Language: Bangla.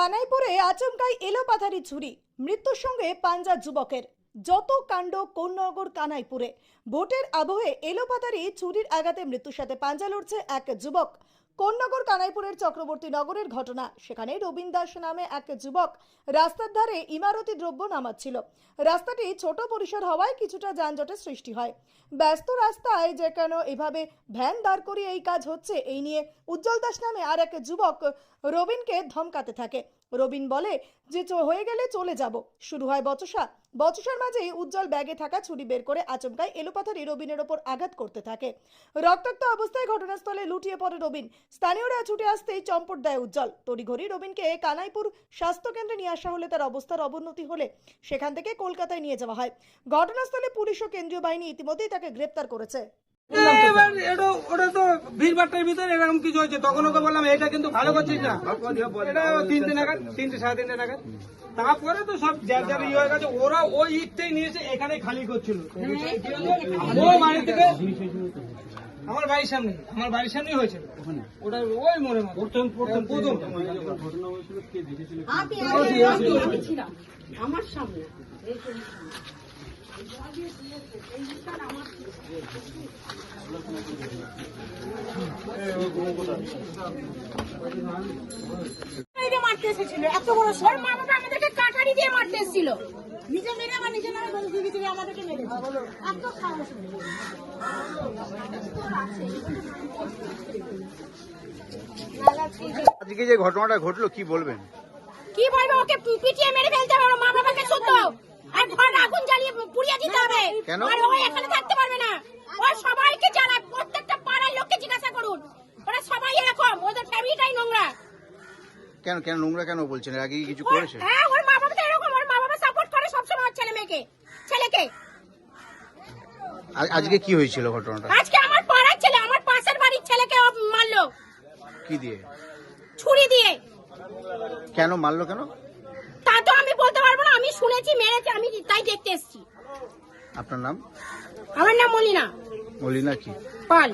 কানাইপুরে আচমকাই এলোপাথারি ছুরি, মৃত্যুর সঙ্গে পাঞ্জা যুবকের। যত কাণ্ড কোন্নগর কানাইপুরে। ভোটের আবহে এলোপাথারি ছুরির আঘাতে মৃত্যুর সাথে পাঞ্জা লড়ছে এক যুবক। কোন্নগর কানাইপুরের চক্রবর্তী নগরের ঘটনা। সেখানে রবীন দাস নামে এক যুবক রাস্তার ধারে ইমারতি দ্রব্য নামাচ্ছিল। রাস্তাটি ছোট পরিসর হওয়ায় কিছুটা যানজটের সৃষ্টি হয়। ব্যস্ত রাস্তায় যে কেন এভাবে ভ্যান দাঁড় করিয়ে এই কাজ হচ্ছে, এই নিয়ে উজ্জ্বল দাস নামে আর এক যুবক রবিনকে ধমকাতে থাকে। রবিন বলে যে হয়ে গেলে চলে যাব। শুরু হয় বচসা। বচসার মাঝেই উজ্জ্বল ব্যাগে থাকা ছুরি বের করে আচমকাই এলোপাথারি রবিনের ওপর আঘাত করতে থাকে। রক্তাক্ত অবস্থায় ঘটনাস্থলে লুটিয়ে পড়ে রবিন। স্থানীয়রা ছুটে আসতেই চম্পট দেয় উজ্জ্বল। তড়িঘড়ি রবিনকে কানাইপুর স্বাস্থ্য কেন্দ্রে নিয়ে আসা হলে তার অবস্থার অবনতি হলে সেখান থেকে কলকাতায় নিয়ে যাওয়া হয়। ঘটনাস্থলে পুলিশ ও কেন্দ্রীয় বাহিনী ইতিমধ্যেই তাকে গ্রেপ্তার করেছে। ওটা তো ভিড়ভাট্টার ভিতরে এরকম কিছু হয়েছে, তখন ওকে বললাম এটা কিন্তু ভালো করছিস না, এটা 3টে নাগাদ 3টে সাড়ে 3টে নাগাদ। তারপরে তো সব যার যার ইয়ে হয়ে গেছে, ওরা ওই ইটটাই নিয়েছে এখানে খালি করছিল। ও বাড়ি থেকে আমার বাড়ির সামনেই হয়েছিল ওটা, ওই মনে প্রথম আমার সামনে মারতে এসেছিল, এত বড় সর মা বাবা আমাদেরকে কাটারি দিয়ে মারতে এসেছিল। নিজে মেরে আমার নিজে নামে দিদি আমাদেরকে মেরে এত সাহস। আজকে যে ঘটনাটা ঘটলো কি বলবেন? কি বলবো, ওকে পিটিয়ে মেরে ফেলতে হবে, মা বাবাকে শুদ্ধ আর ঘর আগুন জ্বালিয়ে পুড়িয়ে দিতে হবে। আর ও এখানে থাকতে পারবে না। ও সবাইকে জানায়, প্রত্যেকটা পাড়ার লোককে জিজ্ঞাসা করুন, ওরা সবাই এরকম, ওদের ফ্যামিলিটাই নোংরা। কেন কেন নোংরা কেন বলছেন? আগে কি কিছু করেছে? হ্যাঁ, ওর মা বাবা তো এরকম, ওর মা বাবা সাপোর্ট করে সবসময় ওর ছেলেকে। আজকে কি হয়েছিল ঘটনাটা? আজকে আমার পাড়ার ছেলে, আমার পাশের বাড়ির ছেলেকে মারলো। কি দিয়ে? ছুরি দিয়ে। কেন মারলো কেন? তা তো আমি বলতে পারবো না, আমি শুনেছি মেরেছে, আমি তাই দেখতে এসেছি। আপনার নাম? আমার নাম মলিনা মলিনা কি পাল।